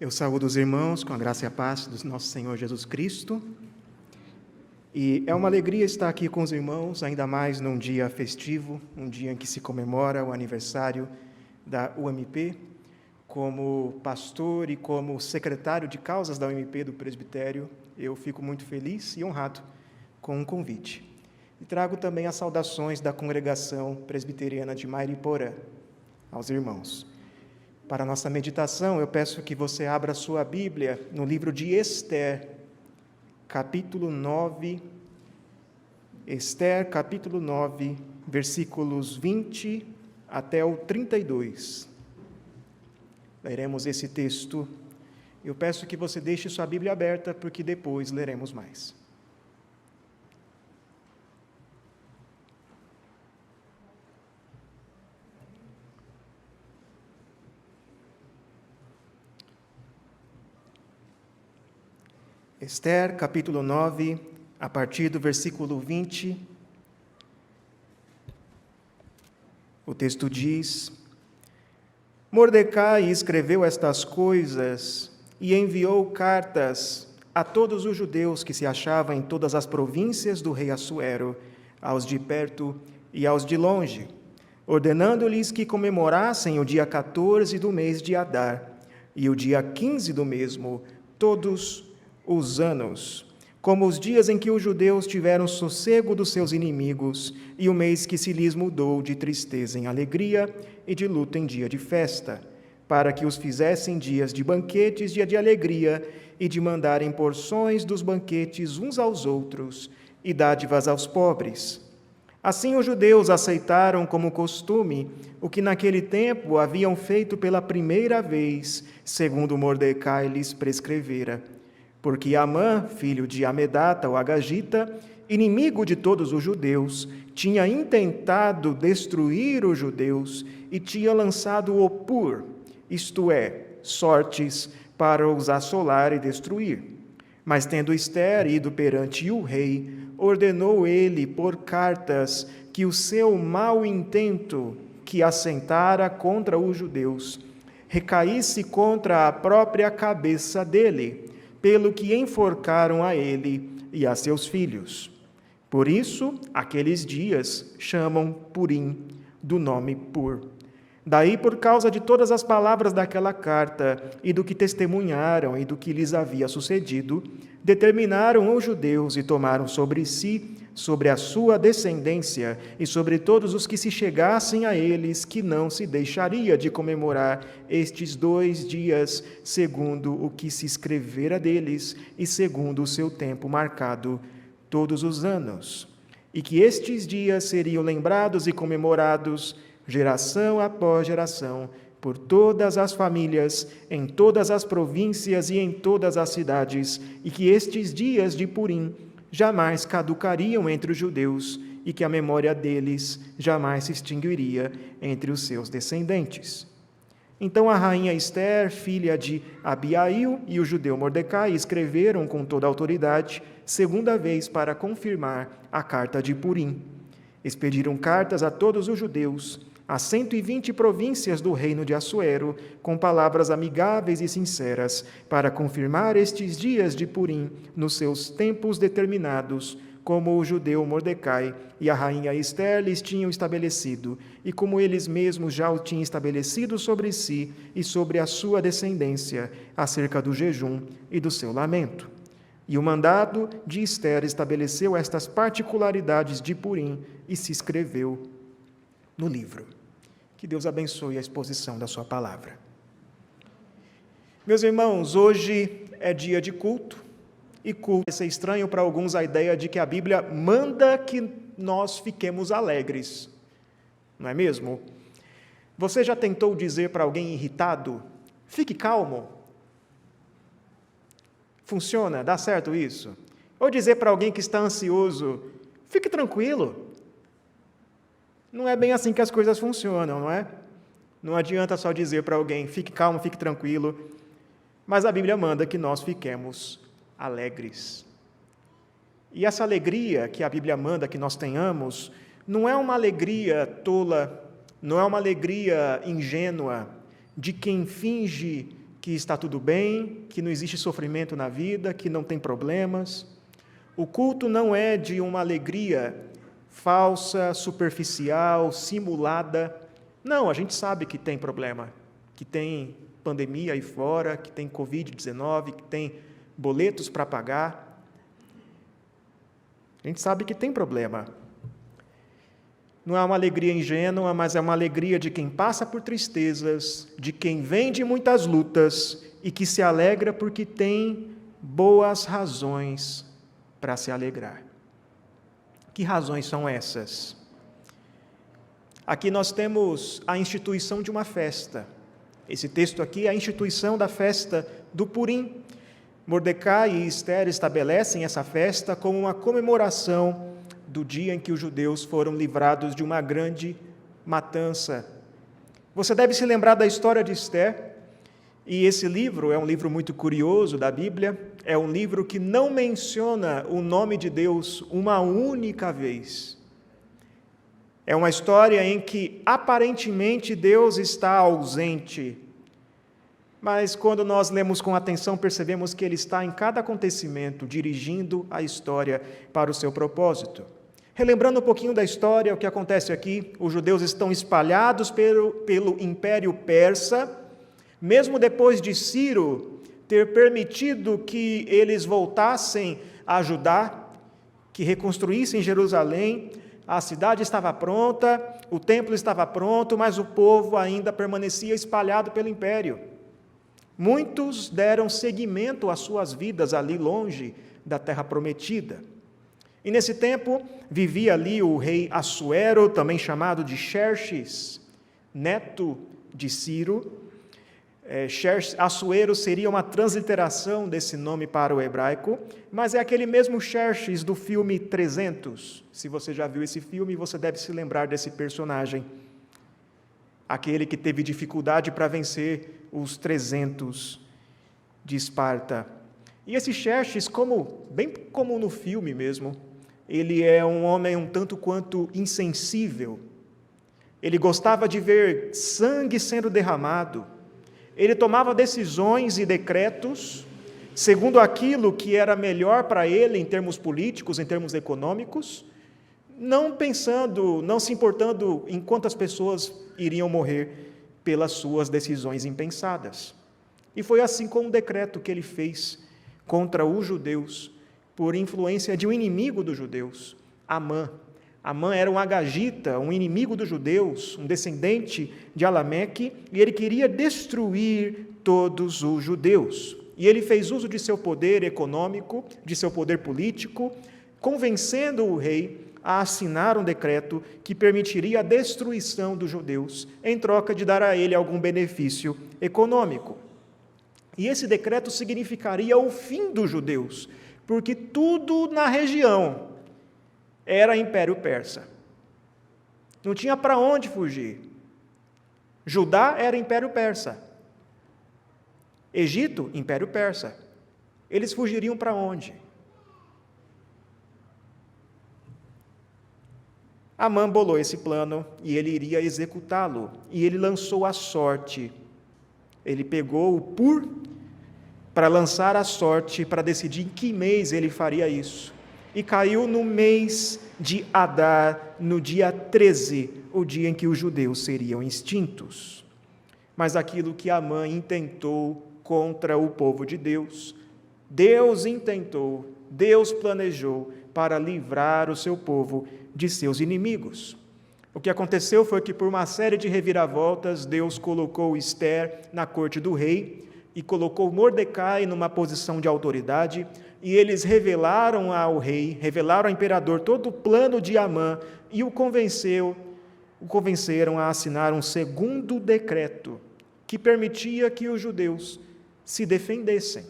Eu saúdo os irmãos com a graça e a paz do nosso Senhor Jesus Cristo. E é uma alegria estar aqui com os irmãos, ainda mais num dia festivo, um dia em que se comemora o aniversário da UMP. Como pastor e como secretário de causas da UMP do presbitério, eu fico muito feliz e honrado com o convite. E trago também as saudações da congregação presbiteriana de Mairiporã aos irmãos. Para a nossa meditação, eu peço que você abra sua Bíblia no livro de Ester, capítulo 9, Ester, capítulo 9, versículos 20 até o 32. Leremos esse texto. Eu peço que você deixe sua Bíblia aberta, porque depois leremos mais. Ester, capítulo 9, a partir do versículo 20, o texto diz: Mordecai escreveu estas coisas e enviou cartas a todos os judeus que se achavam em todas as províncias do rei Assuero, aos de perto e aos de longe, ordenando-lhes que comemorassem o dia 14 do mês de Adar e o dia 15 do mesmo, todos os anos, como os dias em que os judeus tiveram sossego dos seus inimigos, e o mês que se lhes mudou de tristeza em alegria e de luto em dia de festa, para que os fizessem dias de banquetes, dia de alegria, e de mandarem porções dos banquetes uns aos outros, e dádivas aos pobres. Assim os judeus aceitaram como costume o que naquele tempo haviam feito pela primeira vez, segundo Mordecai lhes prescrevera. Porque Amã, filho de Amedata, o Agagita, inimigo de todos os judeus, tinha intentado destruir os judeus e tinha lançado o Pur, isto é, sortes, para os assolar e destruir. Mas tendo Ester ido perante o rei, ordenou ele por cartas que o seu mau intento que assentara contra os judeus recaísse contra a própria cabeça dele, pelo que enforcaram a ele e a seus filhos. Por isso, aqueles dias chamam Purim, do nome Pur. Daí, por causa de todas as palavras daquela carta, e do que testemunharam e do que lhes havia sucedido, determinaram os judeus e tomaram sobre si, sobre a sua descendência e sobre todos os que se chegassem a eles, que não se deixaria de comemorar estes 2 dias, segundo o que se escrevera deles e segundo o seu tempo marcado todos os anos, e que estes dias seriam lembrados e comemorados geração após geração, por todas as famílias, em todas as províncias e em todas as cidades, e que estes dias de Purim jamais caducariam entre os judeus, e que a memória deles jamais se extinguiria entre os seus descendentes. Então a rainha Ester, filha de Abiail, e o judeu Mordecai escreveram com toda a autoridade, segunda vez para confirmar a carta de Purim. Expediram cartas a todos os judeus, a 120 províncias do reino de Assuero, com palavras amigáveis e sinceras, para confirmar estes dias de Purim nos seus tempos determinados, como o judeu Mordecai e a rainha Ester lhes tinham estabelecido, e como eles mesmos já o tinham estabelecido sobre si e sobre a sua descendência, acerca do jejum e do seu lamento. E o mandado de Ester estabeleceu estas particularidades de Purim e se escreveu no livro. Que Deus abençoe a exposição da sua palavra. Meus irmãos, hoje é dia de culto, e culto vai ser estranho para alguns a ideia de que a Bíblia manda que nós fiquemos alegres, não é mesmo? Você já tentou dizer para alguém irritado, fique calmo? Funciona? Dá certo isso? Ou dizer para alguém que está ansioso, fique tranquilo? Não é bem assim que as coisas funcionam, não é? Não adianta só dizer para alguém, fique calmo, fique tranquilo, mas a Bíblia manda que nós fiquemos alegres. E essa alegria que a Bíblia manda que nós tenhamos, não é uma alegria tola, não é uma alegria ingênua de quem finge que está tudo bem, que não existe sofrimento na vida, que não tem problemas. O culto não é de uma alegria falsa, superficial, simulada. Não, a gente sabe que tem problema, que tem pandemia aí fora, que tem Covid-19, que tem boletos para pagar. A gente sabe que tem problema. Não é uma alegria ingênua, mas é uma alegria de quem passa por tristezas, de quem vem de muitas lutas e que se alegra porque tem boas razões para se alegrar. Que razões são essas? Aqui nós temos a instituição de uma festa. Esse texto aqui é a instituição da festa do Purim. Mordecai e Esther estabelecem essa festa como uma comemoração do dia em que os judeus foram livrados de uma grande matança. Você deve se lembrar da história de Esther, e esse livro é um livro muito curioso da Bíblia, é um livro que não menciona o nome de Deus uma única vez. É uma história em que aparentemente Deus está ausente, mas quando nós lemos com atenção, percebemos que Ele está em cada acontecimento, dirigindo a história para o seu propósito. Relembrando um pouquinho da história, o que acontece aqui, os judeus estão espalhados pelo Império Persa, mesmo depois de Ciro ter permitido que eles voltassem a Judá, que reconstruíssem Jerusalém, a cidade estava pronta, o templo estava pronto, mas o povo ainda permanecia espalhado pelo império. Muitos deram seguimento às suas vidas ali longe da terra prometida. E nesse tempo vivia ali o rei Assuero, também chamado de Xerxes, neto de Ciro. Assuero seria uma transliteração desse nome para o hebraico, mas é aquele mesmo Xerxes do filme 300. Se você já viu esse filme, você deve se lembrar desse personagem. Aquele que teve dificuldade para vencer os 300 de Esparta. E esse Xerxes, bem como no filme mesmo, ele é um homem um tanto quanto insensível. Ele gostava de ver sangue sendo derramado. Ele tomava decisões e decretos segundo aquilo que era melhor para ele em termos políticos, em termos econômicos, não pensando, não se importando em quantas pessoas iriam morrer pelas suas decisões impensadas. E foi assim com o decreto que ele fez contra os judeus, por influência de um inimigo dos judeus, Amã. Amã era um agagita, um inimigo dos judeus, um descendente de Alameque, e ele queria destruir todos os judeus. E ele fez uso de seu poder econômico, de seu poder político, convencendo o rei a assinar um decreto que permitiria a destruição dos judeus, em troca de dar a ele algum benefício econômico. E esse decreto significaria o fim dos judeus, porque tudo na região era Império Persa. Não tinha para onde fugir. Judá era Império Persa. Egito, Império Persa. Eles fugiriam para onde? Amã bolou esse plano e ele iria executá-lo. E ele lançou a sorte. Ele pegou o Pur para lançar a sorte, para decidir em que mês ele faria isso. E caiu no mês de Adar, no dia 13, o dia em que os judeus seriam extintos. Mas aquilo que Amã intentou contra o povo de Deus, Deus intentou, Deus planejou para livrar o seu povo de seus inimigos. O que aconteceu foi que, por uma série de reviravoltas, Deus colocou Esther na corte do rei e colocou Mordecai numa posição de autoridade, e eles revelaram ao rei, revelaram ao imperador todo o plano de Amã e o convenceram a assinar um segundo decreto que permitia que os judeus se defendessem.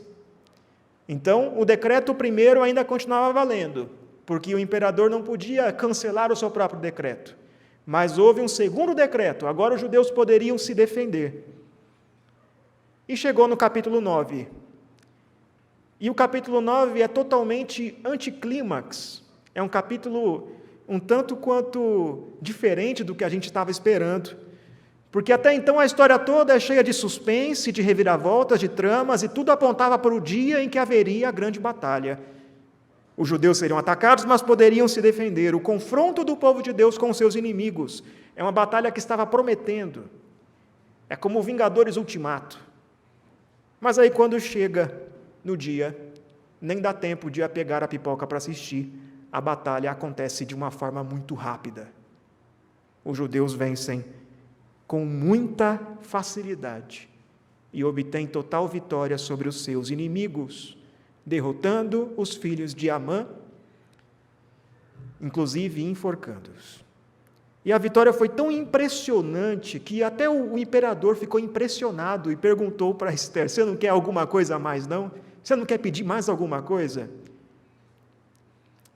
Então, o decreto primeiro ainda continuava valendo, porque o imperador não podia cancelar o seu próprio decreto. Mas houve um segundo decreto, agora os judeus poderiam se defender. E chegou no capítulo 9. E o capítulo 9 é totalmente anticlímax. É um capítulo um tanto quanto diferente do que a gente estava esperando, Porque até então a história toda é cheia de suspense, de reviravoltas, de tramas, e tudo apontava para o dia em que haveria a grande batalha. Os judeus seriam atacados, mas poderiam se defender. O confronto do povo de Deus com os seus inimigos é uma batalha que estava prometendo. É como Vingadores Ultimato. Mas aí quando chega no dia, nem dá tempo de pegar a pipoca para assistir. A batalha acontece de uma forma muito rápida. Os judeus vencem com muita facilidade e obtêm total vitória sobre os seus inimigos, derrotando os filhos de Amã, inclusive enforcando-os. E a vitória foi tão impressionante que até o imperador ficou impressionado e perguntou para Esther: você não quer alguma coisa a mais, não? Você não quer pedir mais alguma coisa?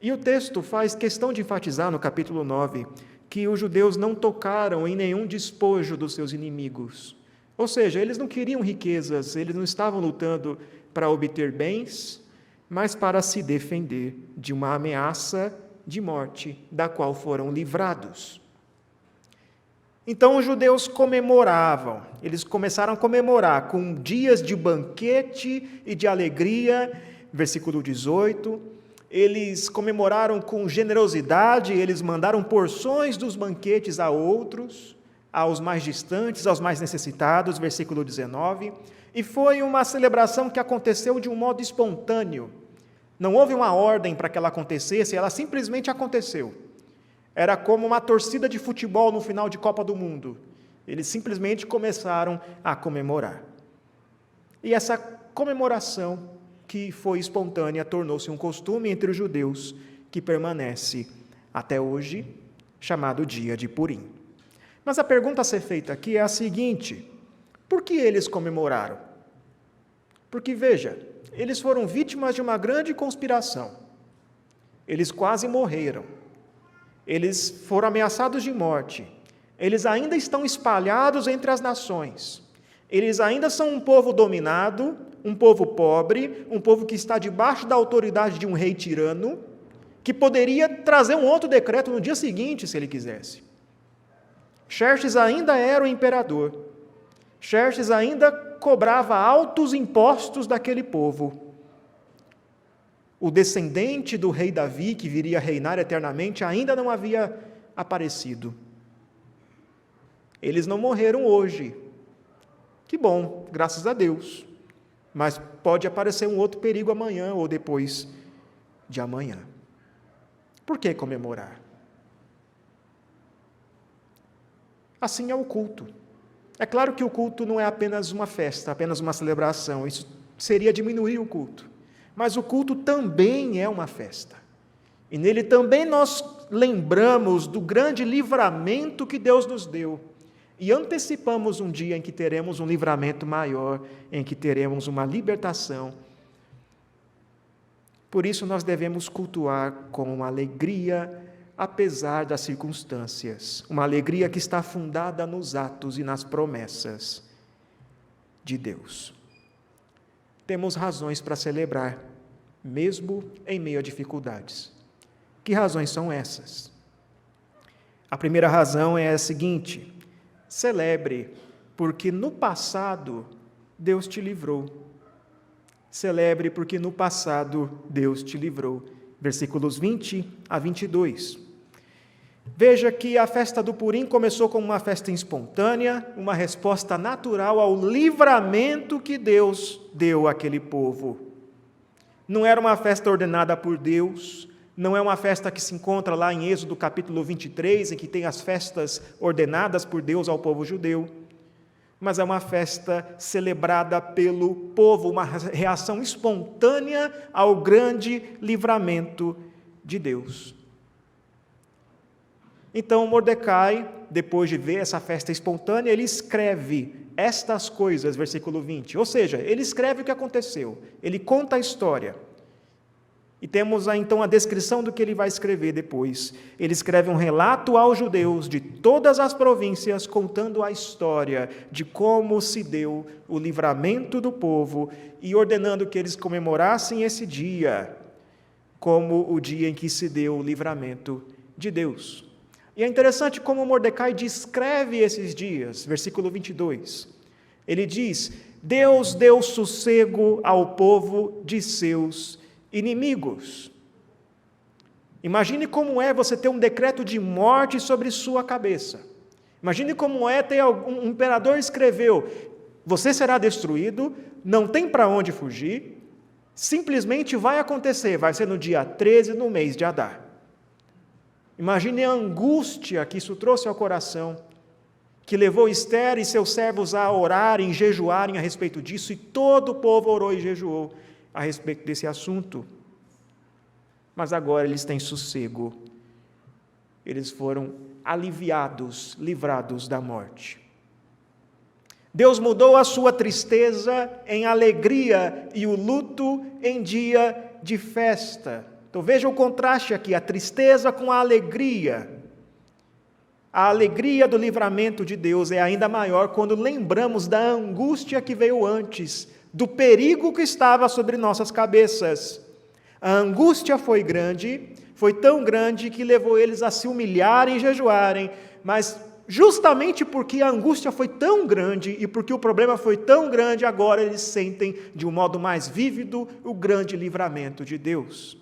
E o texto faz questão de enfatizar no capítulo 9 que os judeus não tocaram em nenhum despojo dos seus inimigos. Ou seja, eles não queriam riquezas, eles não estavam lutando para obter bens, mas para se defender de uma ameaça de morte, da qual foram livrados. Então os judeus comemoravam, eles começaram a comemorar com dias de banquete e de alegria, versículo 18, eles comemoraram com generosidade, eles mandaram porções dos banquetes a outros, aos mais distantes, aos mais necessitados, versículo 19, e foi uma celebração que aconteceu de um modo espontâneo, não houve uma ordem para que ela acontecesse, ela simplesmente aconteceu. Era como uma torcida de futebol no final de Copa do Mundo. Eles simplesmente começaram a comemorar. E essa comemoração, que foi espontânea, tornou-se um costume entre os judeus, que permanece até hoje, chamado dia de Purim. Mas a pergunta a ser feita aqui é a seguinte: por que eles comemoraram? Porque, veja, eles foram vítimas de uma grande conspiração. Eles quase morreram. Eles foram ameaçados de morte. Eles ainda estão espalhados entre as nações. Eles ainda são um povo dominado, um povo pobre, um povo que está debaixo da autoridade de um rei tirano, que poderia trazer um outro decreto no dia seguinte, se ele quisesse. Xerxes ainda era o imperador. Xerxes ainda cobrava altos impostos daquele povo. O descendente do rei Davi, que viria a reinar eternamente, ainda não havia aparecido. Eles não morreram hoje. Que bom, graças a Deus. Mas pode aparecer um outro perigo amanhã ou depois de amanhã. Por que comemorar? Assim é o culto. É claro que o culto não é apenas uma festa, apenas uma celebração. Isso seria diminuir o culto. Mas o culto também é uma festa. E nele também nós lembramos do grande livramento que Deus nos deu. E antecipamos um dia em que teremos um livramento maior, em que teremos uma libertação. Por isso nós devemos cultuar com uma alegria, apesar das circunstâncias. Uma alegria que está fundada nos atos e nas promessas de Deus. Temos razões para celebrar, mesmo em meio a dificuldades. Que razões são essas? A primeira razão é a seguinte: celebre, porque no passado Deus te livrou. Celebre, porque no passado Deus te livrou. Versículos 20 a 22. Veja que a festa do Purim começou como uma festa espontânea, uma resposta natural ao livramento que Deus deu àquele povo. Não era uma festa ordenada por Deus, não é uma festa que se encontra lá em Êxodo capítulo 23, em que tem as festas ordenadas por Deus ao povo judeu, mas é uma festa celebrada pelo povo, uma reação espontânea ao grande livramento de Deus. Então Mordecai, depois de ver essa festa espontânea, ele escreve estas coisas, versículo 20. Ou seja, ele escreve o que aconteceu, ele conta a história. E temos então a descrição do que ele vai escrever depois. Ele escreve um relato aos judeus de todas as províncias, contando a história de como se deu o livramento do povo e ordenando que eles comemorassem esse dia como o dia em que se deu o livramento de Deus. E é interessante como Mordecai descreve esses dias, versículo 22. Ele diz: Deus deu sossego ao povo de seus inimigos. Imagine como é você ter um decreto de morte sobre sua cabeça. Imagine como é ter um imperador escreveu: você será destruído, não tem para onde fugir, simplesmente vai acontecer, vai ser no dia 13 no mês de Adar. Imagine a angústia que isso trouxe ao coração, que levou Ester e seus servos a orarem, jejuarem a respeito disso, e todo o povo orou e jejuou a respeito desse assunto. Mas agora eles têm sossego, eles foram aliviados, livrados da morte. Deus mudou a sua tristeza em alegria e o luto em dia de festa. Então veja o contraste aqui, a tristeza com a alegria. A alegria do livramento de Deus é ainda maior quando lembramos da angústia que veio antes, do perigo que estava sobre nossas cabeças. A angústia foi grande, foi tão grande que levou eles a se humilharem e jejuarem, mas justamente porque a angústia foi tão grande e porque o problema foi tão grande, agora eles sentem de um modo mais vívido o grande livramento de Deus.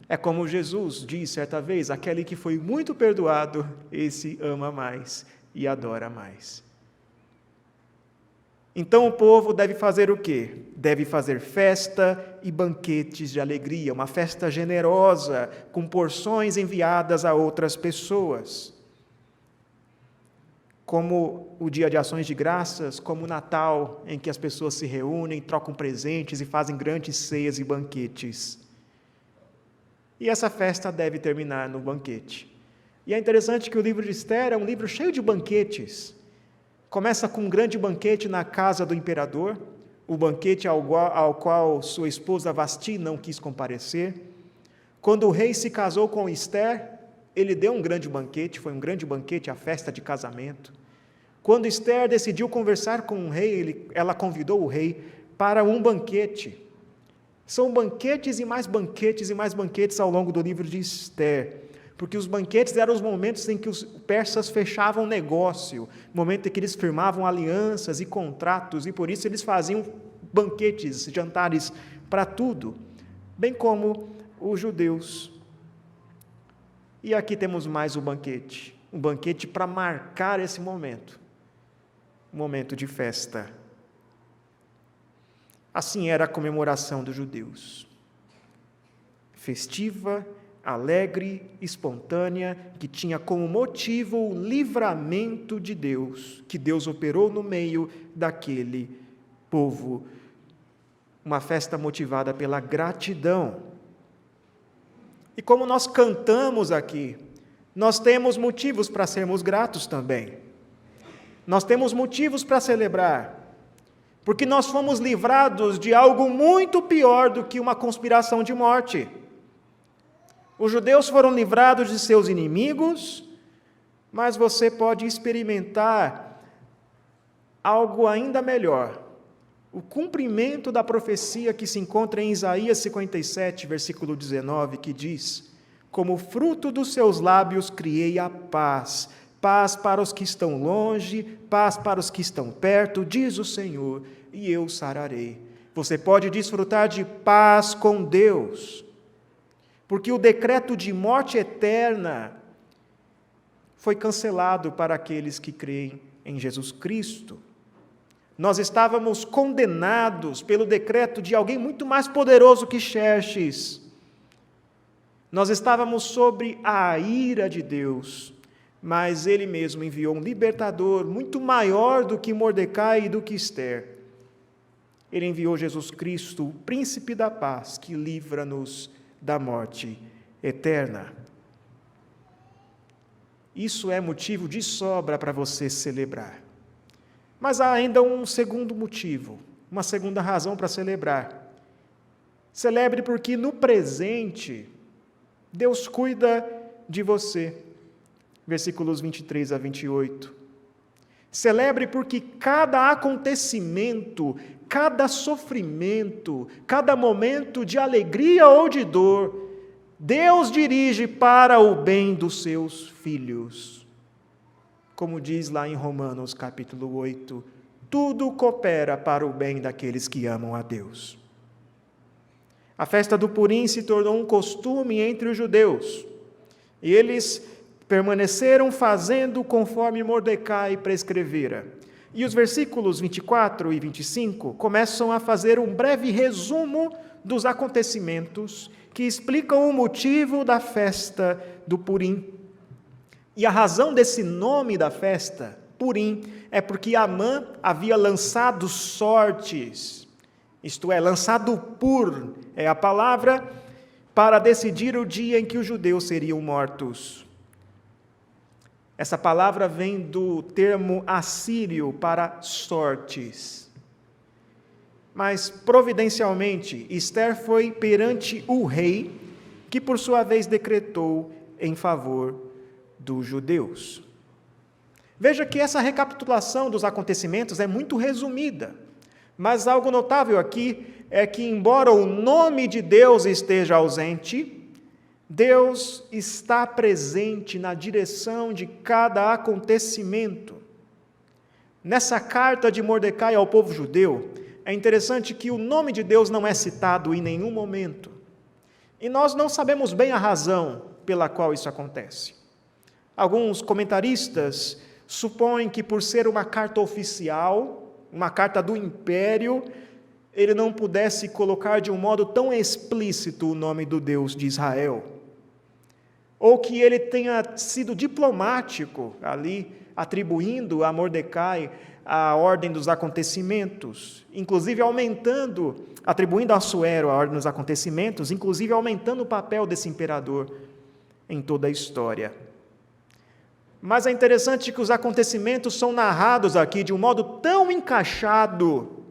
É como Jesus diz certa vez: aquele que foi muito perdoado, esse ama mais e adora mais. Então o povo deve fazer o quê? Deve fazer festa e banquetes de alegria, uma festa generosa, com porções enviadas a outras pessoas. Como o dia de ações de graças, como o Natal, em que as pessoas se reúnem, trocam presentes e fazem grandes ceias e banquetes. E essa festa deve terminar no banquete. E é interessante que o livro de Ester é um livro cheio de banquetes. Começa com um grande banquete na casa do imperador, o banquete ao qual sua esposa Vasti não quis comparecer. Quando o rei se casou com Ester, ele deu um grande banquete, foi um grande banquete, a festa de casamento. Quando Ester decidiu conversar com o rei, ela convidou o rei para um banquete. São banquetes e mais banquetes e mais banquetes ao longo do livro de Ester, porque os banquetes eram os momentos em que os persas fechavam negócio, momento em que eles firmavam alianças e contratos, e por isso eles faziam banquetes, jantares para tudo, bem como os judeus. E aqui temos mais um banquete para marcar esse momento, um momento de festa. Assim era a comemoração dos judeus, festiva, alegre, espontânea, que tinha como motivo o livramento de Deus, que Deus operou no meio daquele povo. Uma festa motivada pela gratidão. E como nós cantamos aqui, nós temos motivos para sermos gratos também. Nós temos motivos para celebrar, porque nós fomos livrados de algo muito pior do que uma conspiração de morte. Os judeus foram livrados de seus inimigos, mas você pode experimentar algo ainda melhor. O cumprimento da profecia que se encontra em Isaías 57, versículo 19, que diz: como fruto dos seus lábios criei a paz, paz para os que estão longe, paz para os que estão perto, diz o Senhor, e eu sararei. Você pode desfrutar de paz com Deus, porque o decreto de morte eterna foi cancelado para aqueles que creem em Jesus Cristo. Nós estávamos condenados pelo decreto de alguém muito mais poderoso que Xerxes. Nós estávamos sob a ira de Deus, mas Ele mesmo enviou um libertador muito maior do que Mordecai e do que Ester. Ele enviou Jesus Cristo, o príncipe da paz, que livra-nos da morte eterna. Isso é motivo de sobra para você celebrar. Mas há ainda um segundo motivo, uma segunda razão para celebrar. Celebre porque no presente Deus cuida de você. Versículos 23 a 28. Celebre porque cada acontecimento, cada sofrimento, cada momento de alegria ou de dor, Deus dirige para o bem dos seus filhos. Como diz lá em Romanos capítulo 8, tudo coopera para o bem daqueles que amam a Deus. A festa do Purim se tornou um costume entre os judeus, e eles permaneceram fazendo conforme Mordecai prescrevera. E os versículos 24 e 25 começam a fazer um breve resumo dos acontecimentos que explicam o motivo da festa do Purim. E a razão desse nome da festa, Purim, é porque Amã havia lançado sortes, isto é, lançado pur, é a palavra, para decidir o dia em que os judeus seriam mortos. Essa palavra vem do termo assírio para sortes. Mas, providencialmente, Ester foi perante o rei, que por sua vez decretou em favor dos judeus. Veja que essa recapitulação dos acontecimentos é muito resumida, mas algo notável aqui é que, embora o nome de Deus esteja ausente, Deus está presente na direção de cada acontecimento. Nessa carta de Mordecai ao povo judeu, é interessante que o nome de Deus não é citado em nenhum momento. E nós não sabemos bem a razão pela qual isso acontece. Alguns comentaristas supõem que, por ser uma carta oficial, uma carta do império, ele não pudesse colocar de um modo tão explícito o nome do Deus de Israel. Ou que ele tenha sido diplomático ali, atribuindo a Mordecai a ordem dos acontecimentos, inclusive atribuindo a Assuero a ordem dos acontecimentos, inclusive aumentando o papel desse imperador em toda a história. Mas é interessante que os acontecimentos são narrados aqui de um modo tão encaixado,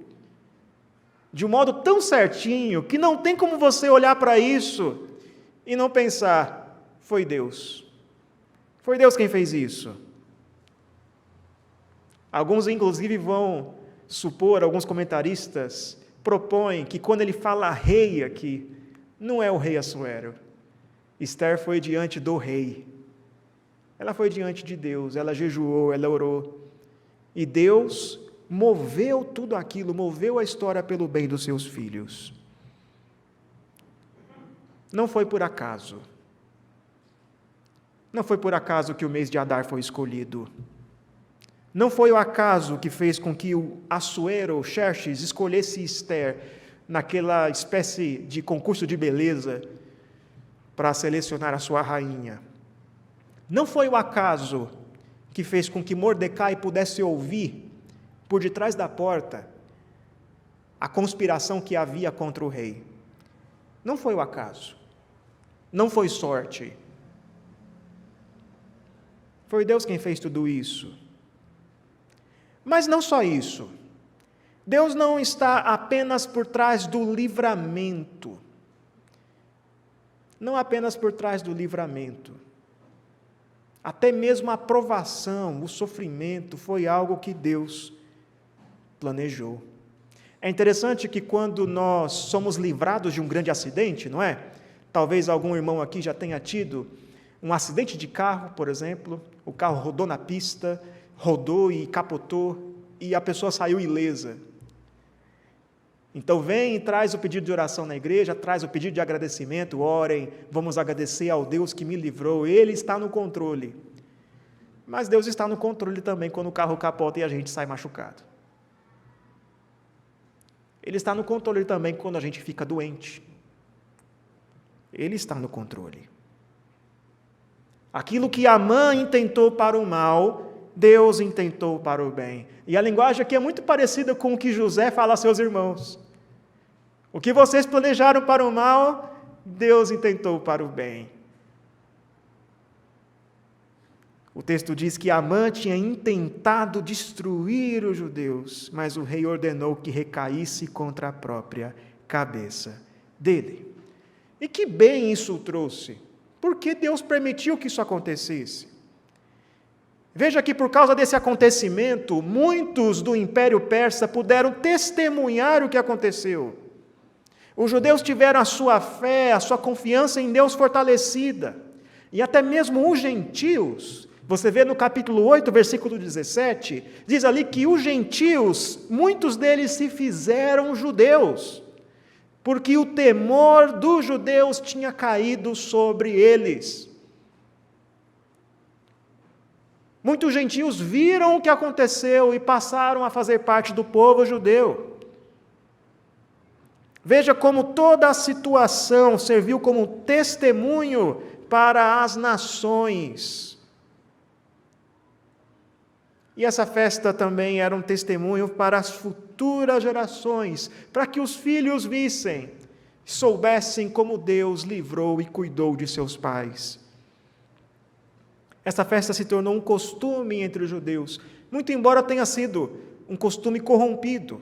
de um modo tão certinho, que não tem como você olhar para isso e não pensar, foi Deus. Foi Deus quem fez isso. Alguns, inclusive, vão supor, alguns comentaristas propõem que quando ele fala rei aqui, não é o rei Assuero. Ester foi diante do rei. Ela foi diante de Deus, ela jejuou, ela orou. E Deus moveu tudo aquilo, moveu a história pelo bem dos seus filhos. Não foi por acaso. Não foi por acaso que o mês de Adar foi escolhido. Não foi o acaso que fez com que o Assuero, Xerxes, escolhesse Ester naquela espécie de concurso de beleza para selecionar a sua rainha. Não foi o acaso que fez com que Mordecai pudesse ouvir, por detrás da porta, a conspiração que havia contra o rei. Não foi o acaso. Não foi sorte. Foi Deus quem fez tudo isso. Mas não só isso. Deus não está apenas por trás do livramento. Não apenas por trás do livramento. Até mesmo a provação, o sofrimento, foi algo que Deus planejou. É interessante que quando nós somos livrados de um grande acidente, não é? Talvez algum irmão aqui já tenha tido um acidente de carro, por exemplo, o carro rodou na pista, rodou e capotou, e a pessoa saiu ilesa. Então vem e traz o pedido de oração na igreja, traz o pedido de agradecimento, orem, vamos agradecer ao Deus que me livrou, Ele está no controle. Mas Deus está no controle também quando o carro capota e a gente sai machucado. Ele está no controle também quando a gente fica doente. Ele está no controle. Aquilo que Amã intentou para o mal, Deus intentou para o bem. E a linguagem aqui é muito parecida com o que José fala a seus irmãos. O que vocês planejaram para o mal, Deus intentou para o bem. O texto diz que Amã tinha intentado destruir os judeus, mas o rei ordenou que recaísse contra a própria cabeça dele. E que bem isso trouxe? Porque Deus permitiu que isso acontecesse. Veja que por causa desse acontecimento, muitos do Império Persa puderam testemunhar o que aconteceu. Os judeus tiveram a sua fé, a sua confiança em Deus fortalecida. E até mesmo os gentios, você vê no capítulo 8, versículo 17, diz ali que os gentios, muitos deles se fizeram judeus, porque o temor dos judeus tinha caído sobre eles. Muitos gentios viram o que aconteceu e passaram a fazer parte do povo judeu. Veja como toda a situação serviu como testemunho para as nações. E essa festa também era um testemunho para as futuras gerações, para que os filhos vissem, soubessem como Deus livrou e cuidou de seus pais. Essa festa se tornou um costume entre os judeus, muito embora tenha sido um costume corrompido.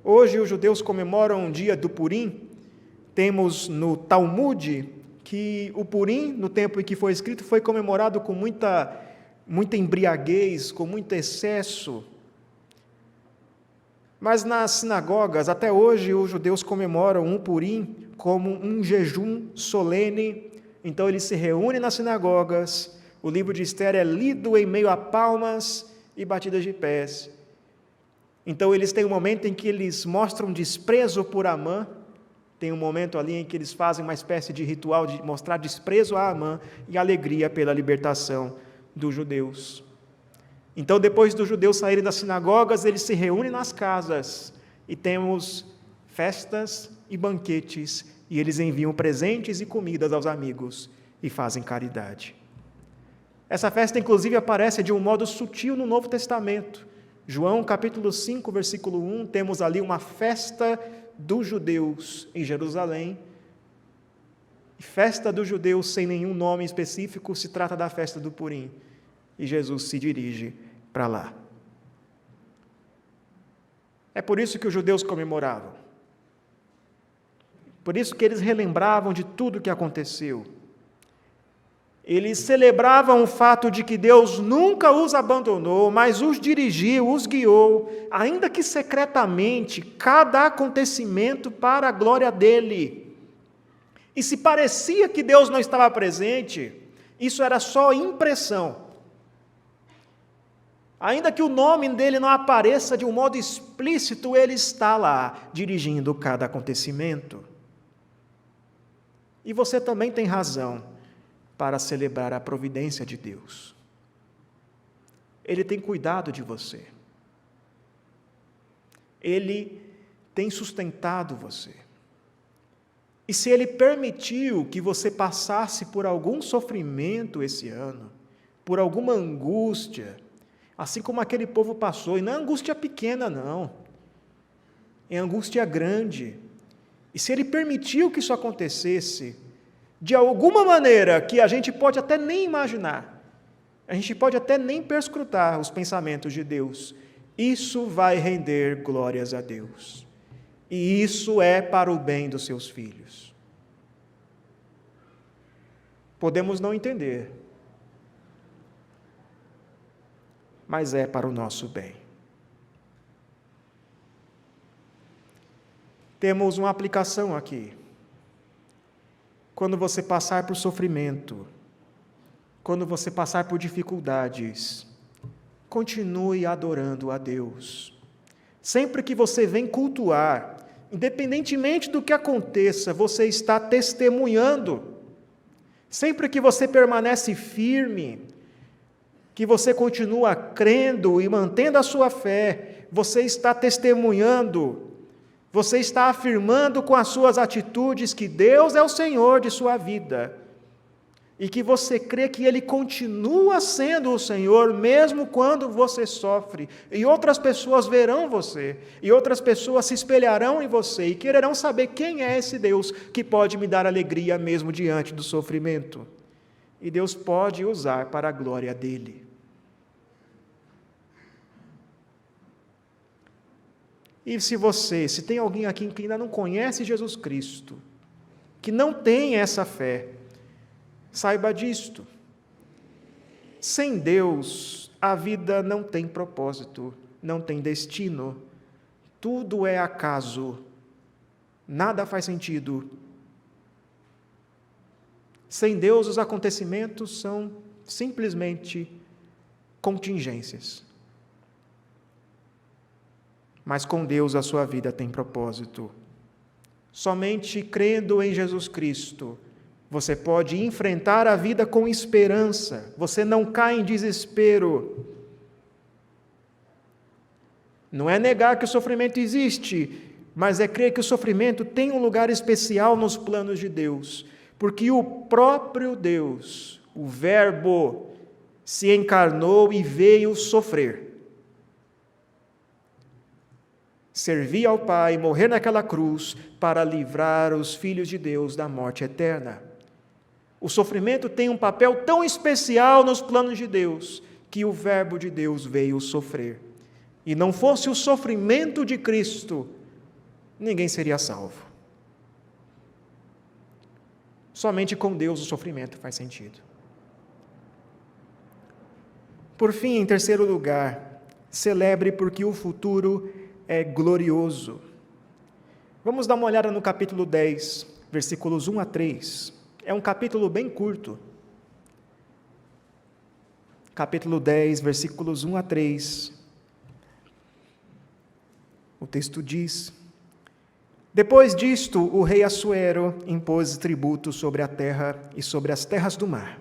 Hoje os judeus comemoram o dia do Purim. Temos no Talmud que o Purim, no tempo em que foi escrito, foi comemorado com muita embriaguez, com muito excesso. Mas nas sinagogas, até hoje, os judeus comemoram o Purim como um jejum solene. Então eles se reúnem nas sinagogas, o livro de Esther é lido em meio a palmas e batidas de pés. Então eles têm um momento em que eles mostram desprezo por Amã, tem um momento ali em que eles fazem uma espécie de ritual de mostrar desprezo a Amã e alegria pela libertação dos judeus. Então, depois dos judeus saírem das sinagogas, eles se reúnem nas casas e temos festas e banquetes, e eles enviam presentes e comidas aos amigos e fazem caridade. Essa festa, inclusive, aparece de um modo sutil no Novo Testamento. João, capítulo 5, versículo 1, temos ali uma festa dos judeus em Jerusalém. Festa dos judeus sem nenhum nome específico, se trata da festa do Purim. E Jesus se dirige para lá. É por isso que os judeus comemoravam. Por isso que eles relembravam de tudo o que aconteceu. Eles celebravam o fato de que Deus nunca os abandonou, mas os dirigiu, os guiou, ainda que secretamente, cada acontecimento para a glória dele. E se parecia que Deus não estava presente, isso era só impressão. Ainda que o nome dele não apareça de um modo explícito, ele está lá, dirigindo cada acontecimento. E você também tem razão para celebrar a providência de Deus. Ele tem cuidado de você. Ele tem sustentado você. E se Ele permitiu que você passasse por algum sofrimento esse ano, por alguma angústia, assim como aquele povo passou, e não é angústia pequena, não, é angústia grande, e se Ele permitiu que isso acontecesse, de alguma maneira que a gente pode até nem imaginar, a gente pode até nem perscrutar os pensamentos de Deus, isso vai render glórias a Deus. E isso é para o bem dos seus filhos. Podemos não entender, mas é para o nosso bem. Temos uma aplicação aqui. Quando você passar por sofrimento, quando você passar por dificuldades, continue adorando a Deus. Sempre que você vem cultuar, independentemente do que aconteça, você está testemunhando. Sempre que você permanece firme, que você continua crendo e mantendo a sua fé, você está testemunhando, você está afirmando com as suas atitudes que Deus é o Senhor de sua vida e que você crê que Ele continua sendo o Senhor mesmo quando você sofre, e outras pessoas verão você, e outras pessoas se espelharão em você e quererão saber quem é esse Deus que pode me dar alegria mesmo diante do sofrimento. E Deus pode usar para a glória dEle. E se tem alguém aqui que ainda não conhece Jesus Cristo, que não tem essa fé, saiba disto. Sem Deus, a vida não tem propósito, não tem destino. Tudo é acaso. nada faz sentido. Sem Deus, os acontecimentos são simplesmente contingências. Mas com Deus a sua vida tem propósito. Somente crendo em Jesus Cristo, você pode enfrentar a vida com esperança. Você não cai em desespero. Não é negar que o sofrimento existe, mas é crer que o sofrimento tem um lugar especial nos planos de Deus. Porque o próprio Deus, o Verbo, se encarnou e veio sofrer. Servir ao Pai, morrer naquela cruz para livrar os filhos de Deus da morte eterna. O sofrimento tem um papel tão especial nos planos de Deus, que o Verbo de Deus veio sofrer. E não fosse o sofrimento de Cristo, ninguém seria salvo. Somente com Deus o sofrimento faz sentido. Por fim, em terceiro lugar, celebre porque o futuro é glorioso. Vamos dar uma olhada no capítulo 10, versículos 1 a 3. É um capítulo bem curto. Capítulo 10, versículos 1 a 3. O texto diz: Depois disto, o rei Assuero impôs tributo sobre a terra e sobre as terras do mar.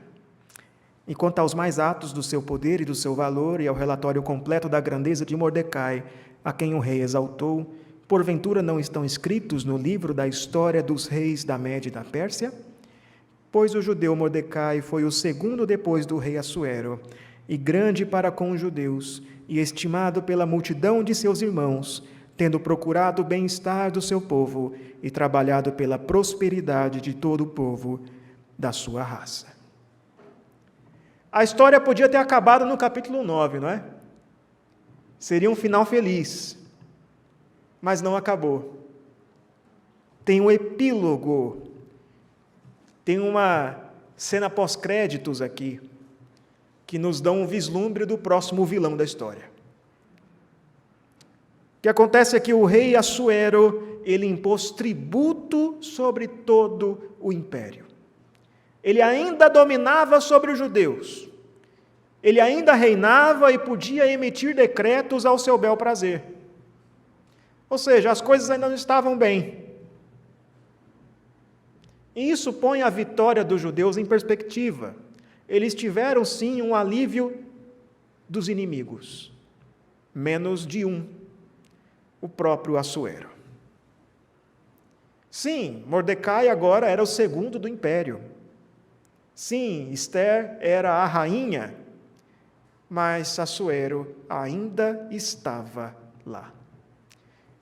E quanto aos mais atos do seu poder e do seu valor, e ao relatório completo da grandeza de Mordecai, a quem o rei exaltou, porventura não estão escritos no livro da história dos reis da Média e da Pérsia? Pois o judeu Mordecai foi o segundo depois do rei Assuero, e grande para com os judeus, e estimado pela multidão de seus irmãos, tendo procurado o bem-estar do seu povo e trabalhado pela prosperidade de todo o povo da sua raça. A história podia ter acabado no capítulo 9, não é? Seria um final feliz, mas não acabou. Tem um epílogo, tem uma cena pós-créditos aqui, que nos dão um vislumbre do próximo vilão da história. O que acontece é que o rei Assuero, ele impôs tributo sobre todo o império. Ele ainda dominava sobre os judeus. Ele ainda reinava e podia emitir decretos ao seu bel prazer. Ou seja, as coisas ainda não estavam bem. E isso põe a vitória dos judeus em perspectiva. Eles tiveram, sim, um alívio dos inimigos. Menos de um. O próprio Assuero. Sim, Mordecai agora era o segundo do império. Sim, Esther era a rainha, mas Assuero ainda estava lá.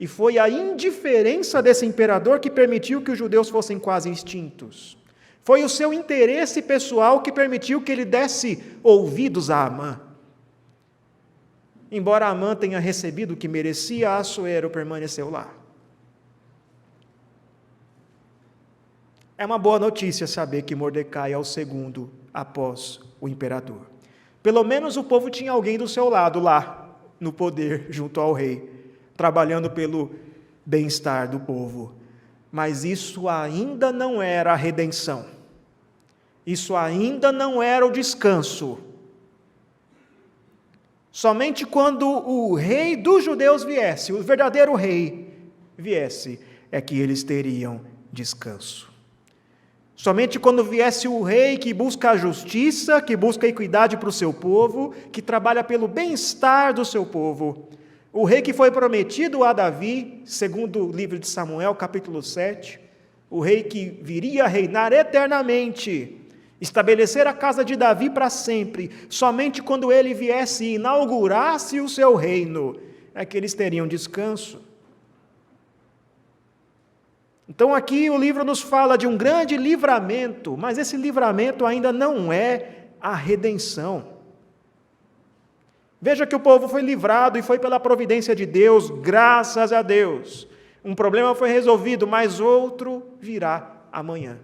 E foi a indiferença desse imperador que permitiu que os judeus fossem quase extintos. Foi o seu interesse pessoal que permitiu que ele desse ouvidos a Amã. Embora Amã tenha recebido o que merecia, Assuero permaneceu lá. É uma boa notícia saber que Mordecai é o segundo após o imperador. Pelo menos o povo tinha alguém do seu lado lá, no poder, junto ao rei, trabalhando pelo bem-estar do povo. Mas isso ainda não era a redenção. Isso ainda não era o descanso. Somente quando o rei dos judeus viesse, o verdadeiro rei viesse, é que eles teriam descanso. Somente quando viesse o rei que busca a justiça, que busca a equidade para o seu povo, que trabalha pelo bem-estar do seu povo, o rei que foi prometido a Davi, segundo o livro de Samuel, capítulo 7, o rei que viria a reinar eternamente, estabelecer a casa de Davi para sempre, somente quando ele viesse e inaugurasse o seu reino, é que eles teriam descanso. Então aqui o livro nos fala de um grande livramento, mas esse livramento ainda não é a redenção. Veja que o povo foi livrado e foi pela providência de Deus, graças a Deus. Um problema foi resolvido, mas outro virá amanhã.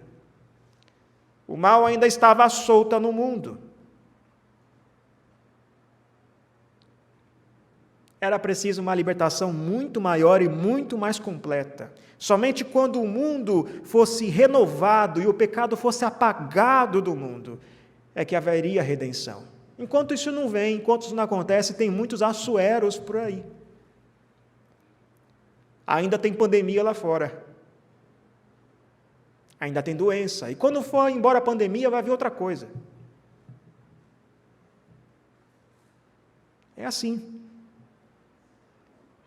O mal ainda estava à solta no mundo. era preciso uma libertação muito maior e muito mais completa. Somente quando o mundo fosse renovado e o pecado fosse apagado do mundo, é que haveria redenção. Enquanto isso não vem, enquanto isso não acontece, tem muitos assueros por aí. Ainda tem pandemia lá fora. Ainda tem doença. E quando for embora a pandemia, vai vir outra coisa. É assim.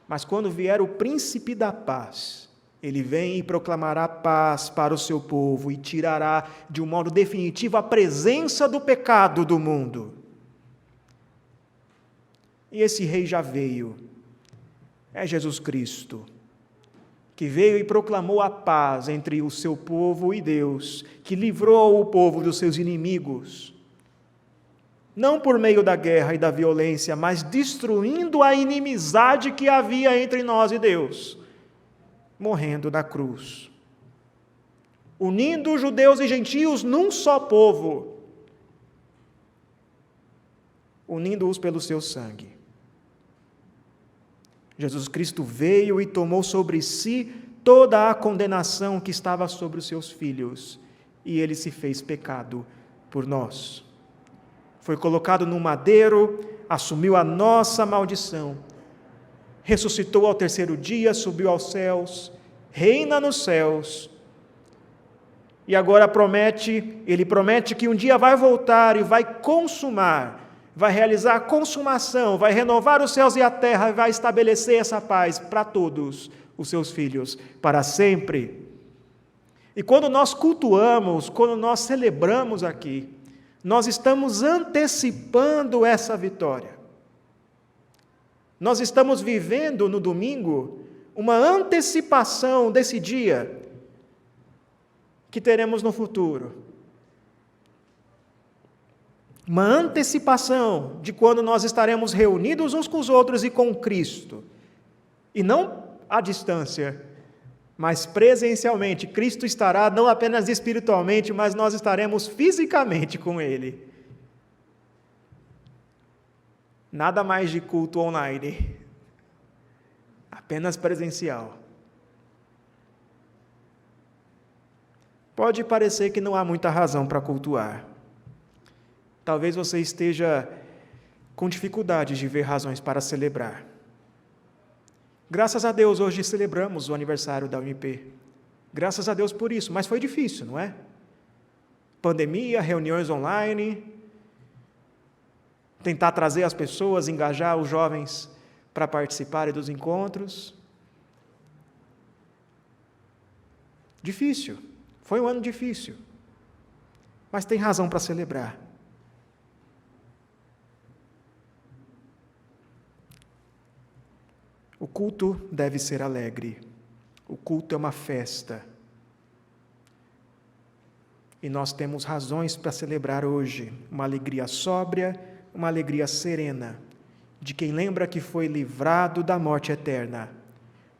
Mas quando vier o príncipe da paz, ele vem e proclamará paz para o seu povo e tirará de um modo definitivo a presença do pecado do mundo. E esse rei já veio. É Jesus Cristo, que veio e proclamou a paz entre o seu povo e Deus, que livrou o povo dos seus inimigos. Não por meio da guerra e da violência, mas destruindo a inimizade que havia entre nós e Deus, morrendo na cruz, unindo judeus e gentios num só povo, unindo-os pelo seu sangue. Jesus Cristo veio e tomou sobre si toda a condenação que estava sobre os seus filhos, e ele se fez pecado por nós. Foi colocado no madeiro, assumiu a nossa maldição, ressuscitou ao terceiro dia, subiu aos céus, reina nos céus, e agora ele promete que um dia vai voltar e vai consumar, vai realizar a consumação, vai renovar os céus e a terra e vai estabelecer essa paz para todos os seus filhos, para sempre. E quando nós cultuamos, quando nós celebramos aqui, nós estamos antecipando essa vitória. Nós estamos vivendo no domingo uma antecipação desse dia que teremos no futuro. Uma antecipação de quando nós estaremos reunidos uns com os outros e com Cristo. E não à distância, mas presencialmente. Cristo estará não apenas espiritualmente, mas nós estaremos fisicamente com Ele. Nada mais de culto online, apenas presencial. Pode parecer que não há muita razão para cultuar. Talvez você esteja com dificuldades de ver razões para celebrar. Graças a Deus, hoje celebramos o aniversário da UMP. Graças a Deus por isso, mas foi difícil, não é? Pandemia, reuniões online, tentar trazer as pessoas, engajar os jovens para participarem dos encontros. Difícil, foi um ano difícil, mas tem razão para celebrar. O culto deve ser alegre. O culto é uma festa. E nós temos razões para celebrar hoje. Uma alegria sóbria, uma alegria serena, de quem lembra que foi livrado da morte eterna,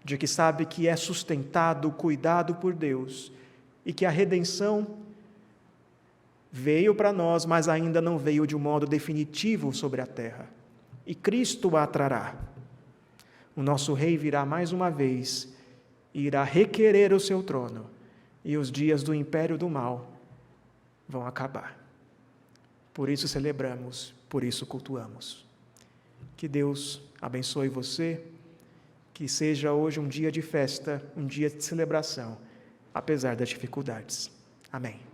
de que sabe que é sustentado, cuidado por Deus, e que a redenção veio para nós, mas ainda não veio de um modo definitivo sobre a terra. E Cristo a trará. O nosso rei virá mais uma vez e irá requerer o seu trono, e os dias do império do mal vão acabar. Por isso celebramos, por isso cultuamos. Que Deus abençoe você, que seja hoje um dia de festa, um dia de celebração, apesar das dificuldades. Amém.